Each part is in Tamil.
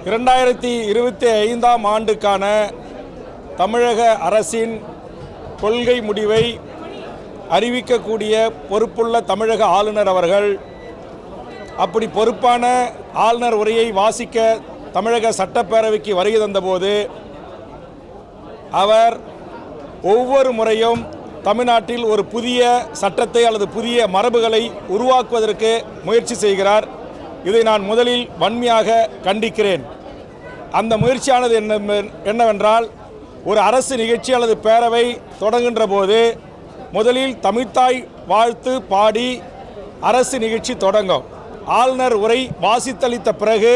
2025ஆம் ஆண்டுக்கான தமிழக அரசின் கொள்கை முடிவை அறிவிக்கக்கூடிய பொறுப்புள்ள தமிழக ஆளுநர் அவர்கள் அப்படி பொறுப்பான ஆளுநர் உரையை வாசிக்க தமிழக சட்டப்பேரவைக்கு வருகை தந்தபோது அவர் ஒவ்வொரு முறையும் தமிழ்நாட்டில் ஒரு புதிய சட்டத்தை அல்லது புதிய மரபுகளை உருவாக்குவதற்கு முயற்சி செய்கிறார். இதை நான் முதலில் வன்மையாக கண்டிக்கிறேன். அந்த முயற்சியானது என்னவென்றால், ஒரு அரசு நிகழ்ச்சி அல்லது பேரவை தொடங்குகின்ற போது முதலில் தமிழ்த்தாய் வாழ்த்து பாடி அரசு நிகழ்ச்சி தொடங்கும். ஆளுநர் உரை வாசித்தளித்த பிறகு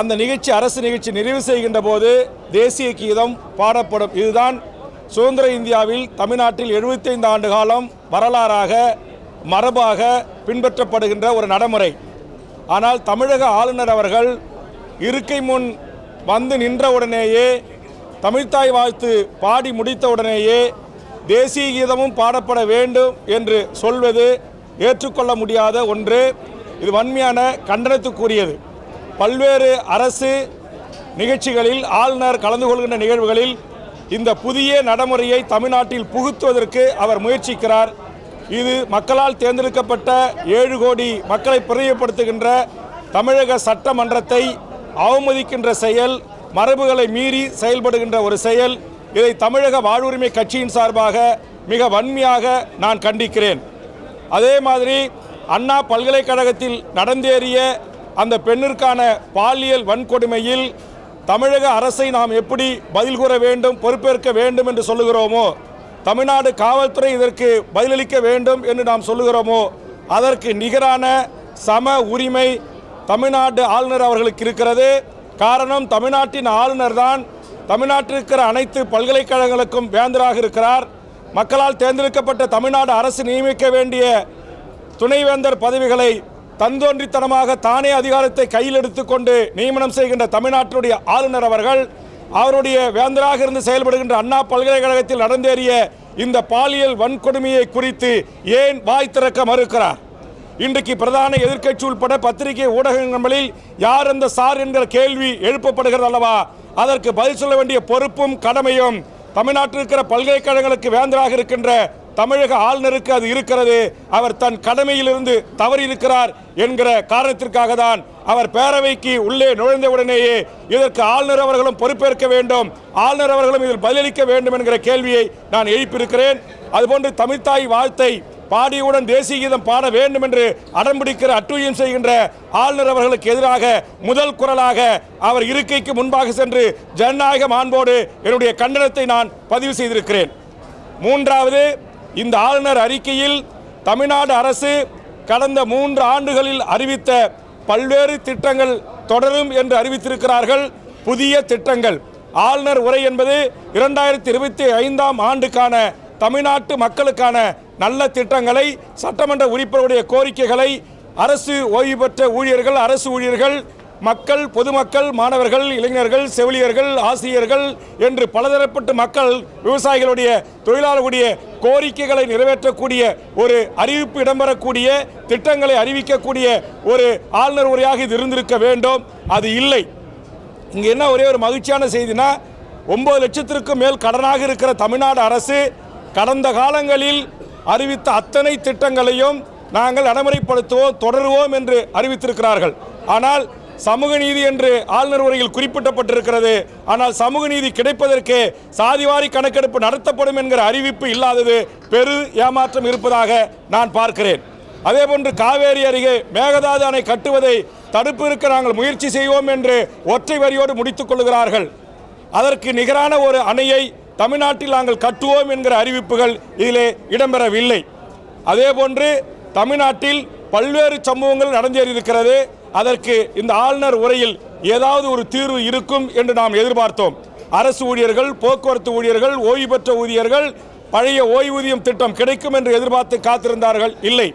அந்த நிகழ்ச்சி அரசு நிகழ்ச்சி நிறைவு செய்கின்ற போது தேசிய கீதம் பாடப்படும். இதுதான் சுதந்திர இந்தியாவில் தமிழ்நாட்டில் 75 ஆண்டு காலம் வரலாறாக மரபாக பின்பற்றப்படுகின்ற ஒரு நடைமுறை. ஆனால் தமிழக ஆளுநர் அவர்கள் இருக்கை முன் வந்து நின்றவுடனேயே தமிழ்த்தாய் வாழ்த்து பாடி முடித்தவுடனேயே தேசிய கீதமும் பாடப்பட வேண்டும் என்று சொல்வது ஏற்றுக்கொள்ள முடியாத ஒன்று. இது வன்மையான கண்டனத்துக்குரியது. பல்வேறு அரசு நிகழ்ச்சிகளில் ஆளுநர் கலந்து கொள்கின்ற நிகழ்வுகளில் இந்த புதிய நடைமுறையை தமிழ்நாட்டில் புகுத்துவதற்கு அவர் முயற்சிக்கிறார். இது மக்களால் தேர்ந்தெடுக்கப்பட்ட 7 கோடி மக்களை பிரதிநிதிப்படுத்துகின்ற தமிழக சட்டமன்றத்தை அவமதிக்கின்ற செயல், மரபுகளை மீறி செயல்படுகின்ற ஒரு செயல். இதை தமிழக வாழ்வுரிமை கட்சியின் சார்பாக மிக வன்மையாக நான் கண்டிக்கிறேன். அதே மாதிரி அண்ணா பல்கலைக்கழகத்தில் நடந்தேறிய அந்த பெண்ணிற்கான பாலியல் வன்கொடுமையில் தமிழக அரசை நாம் எப்படி பதில் கூற வேண்டும், பொறுப்பேற்க வேண்டும் என்று சொல்லுகிறோமோ, தமிழ்நாடு காவல்துறை இதற்கு பதிலளிக்க வேண்டும் என்று நாம் சொல்லுகிறோமோ, அதற்கு நிகரான சம உரிமை தமிழ்நாடு ஆளுநர் அவர்களுக்கு இருக்கிறது. காரணம், தமிழ்நாட்டின் ஆளுநர் தான் தமிழ்நாட்டில் இருக்கிற அனைத்து பல்கலைக்கழகங்களுக்கும் வேந்தராக இருக்கிறார். மக்களால் தேர்ந்தெடுக்கப்பட்ட தமிழ்நாடு அரசு நியமிக்க வேண்டிய துணைவேந்தர் பதவிகளை தந்தோன்றித்தனமாக தானே அதிகாரத்தை கையில் எடுத்துக்கொண்டு நியமனம் செய்கின்ற தமிழ்நாட்டினுடைய ஆளுநர் அவர்கள் அவருடைய வேந்தராக இருந்து செயல்படுகின்ற அண்ணா பல்கலைக்கழகத்தில் நடந்தேறிய இந்த பாலியல் வன்கொடுமையை குறித்து ஏன் வாய் திறக்க மறுக்கிறார்? இன்றைக்கு பிரதான எதிர்க்கட்சி உட்பட பத்திரிகை ஊடகங்களில் யார் அந்த சார் என்கிற கேள்வி எழுப்பப்படுகிறது அல்லவா? அதற்கு பதில் சொல்ல வேண்டிய பொறுப்பும் கடமையும் தமிழ்நாட்டில் இருக்கிற பல்கலைக்கழகங்களுக்கு வேந்தராக இருக்கின்ற தமிழக ஆளுநருக்கு அது இருக்கிறது. அவர் தன் கடமையிலிருந்து தவறி இருக்கிறார் என்கிற காரணத்திற்காக தான் அவர் பேரவைக்கு உள்ளே நுழைந்தவுடனேயே இதற்கு ஆளுநர் அவர்களும் பொறுப்பேற்க வேண்டும், ஆளுநர் அவர்களும் இதில் பதிலளிக்க வேண்டும் என்கிற கேள்வியை நான் எழுப்பியிருக்கிறேன். அதுபோன்று தமிழ்த்தாய் வாழ்த்தை பாடியவுடன் தேசிய கீதம் பாட வேண்டும் என்று அடம்பிடிக்கிற அட்டுழியம் செய்கின்ற ஆளுநர் அவர்களுக்கு எதிராக முதல் குரலாக அவர் இருக்கைக்கு முன்பாக சென்று ஜனநாயக மாண்போடு என்னுடைய கண்டனத்தை நான் பதிவு செய்திருக்கிறேன். மூன்றாவது, இந்த ஆளுநர் அறிக்கையில் தமிழ்நாடு அரசு கடந்த 3 ஆண்டுகளில் அறிவித்த பல்வேறு திட்டங்கள் தொடரும் என்று அறிவித்திருக்கிறார்கள். புதிய திட்டங்கள். ஆளுநர் உரை என்பது 2025ஆம் ஆண்டுக்கான தமிழ்நாட்டு மக்களுக்கான நல்ல திட்டங்களை, சட்டமன்ற உறுப்பினருடைய கோரிக்கைகளை அரசு ஓய்வு பெற்ற ஊழியர்கள், அரசு ஊழியர்கள், மக்கள், பொதுமக்கள், மாணவர்கள், இளைஞர்கள், செவிலியர்கள், ஆசிரியர்கள் என்று பலதரப்பட்ட மக்கள், விவசாயிகளுடைய, தொழிலாளர்களுடைய கோரிக்கைகளை நிறைவேற்றக்கூடிய ஒரு அறிவிப்பு இடம்பெறக்கூடிய திட்டங்களை அறிவிக்கக்கூடிய ஒரு ஆளுநர் உரையாக இது இருந்திருக்க வேண்டும். அது இல்லை. இங்கே என்ன ஒரே ஒரு மகிழ்ச்சியான செய்தினா, 9 லட்சத்திற்கும் மேல் கடனாக இருக்கிற தமிழ்நாடு அரசு கடந்த காலங்களில் அறிவித்த அத்தனை திட்டங்களையும் நாங்கள் நடைமுறைப்படுத்துவோம், தொடருவோம் என்று அறிவித்திருக்கிறார்கள். ஆனால் சமூக நீதி என்று ஆளுநர் உரையில் குறிப்பிடப்பட்டிருக்கிறது. ஆனால் சமூக நீதி கிடைப்பதற்கு சாதிவாரி கணக்கெடுப்பு நடத்தப்படும் என்கிற அறிவிப்பு இல்லாதது பெரு ஏமாற்றம் இருப்பதாக நான் பார்க்கிறேன். அதேபோன்று காவேரி அருகே மேகதாது அணை கட்டுவதை தடுப்பதற்கு நாங்கள் முயற்சி செய்வோம் என்று ஒற்றை வரியோடு முடித்துக் கொள்கிறார்கள். அதற்கு நிகரான ஒரு அணையை தமிழ்நாட்டில் நாங்கள் கட்டுவோம் என்கிற அறிவிப்புகள் இதிலே இடம்பெறவில்லை. அதேபோன்று தமிழ்நாட்டில் பல்வேறு சம்பவங்கள் நடந்தேறியிருக்கிறது. அதற்கு இந்த ஆளுநர் உரையில் ஏதாவது ஒரு தீர்வு இருக்கும் என்று நாம் எதிர்பார்த்தோம். அரசு ஊழியர்கள், போக்குவரத்து ஊழியர்கள், ஓய்வு பெற்ற ஊழியர்கள் பழைய ஓய்வூதியம் திட்டம் கிடைக்கும் என்று எதிர்பார்த்து காத்திருந்தார்கள். இல்லை.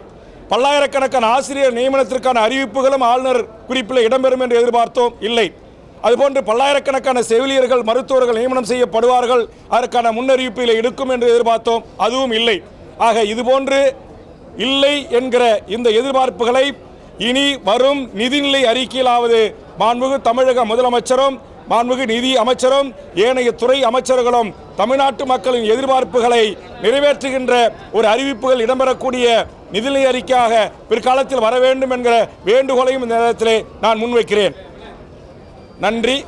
பல்லாயிரக்கணக்கான ஆசிரியர் நியமனத்திற்கான அறிவிப்புகளும் ஆளுநர் குறிப்பில் இடம்பெறும் என்று எதிர்பார்த்தோம். இல்லை. அதுபோன்று பல்லாயிரக்கணக்கான செவிலியர்கள், மருத்துவர்கள் நியமனம் செய்யப்படுவார்கள், அதற்கான முன்னறிவிப்பில் எடுக்கும் என்று எதிர்பார்த்தோம். அதுவும் இல்லை. ஆக இதுபோன்று இல்லை என்கிற இந்த எதிர்பார்ப்புகளை இனி வரும் நிதிநிலை அறிக்கையிலாவது மாண்புமிகு தமிழக முதலமைச்சரும் மாண்புமிகு நிதி அமைச்சரும் ஏனைய துறை அமைச்சர்களும் தமிழ்நாட்டு மக்களின் எதிர்பார்ப்புகளை நிறைவேற்றுகின்ற ஒரு அறிவிப்புகள் இடம்பெறக்கூடிய நிதிநிலை அறிக்கையாக பிற்காலத்தில் வர வேண்டும் என்கிற வேண்டுகோளையும் இந்த நேரத்திலே நான் முன்வைக்கிறேன். நன்றி.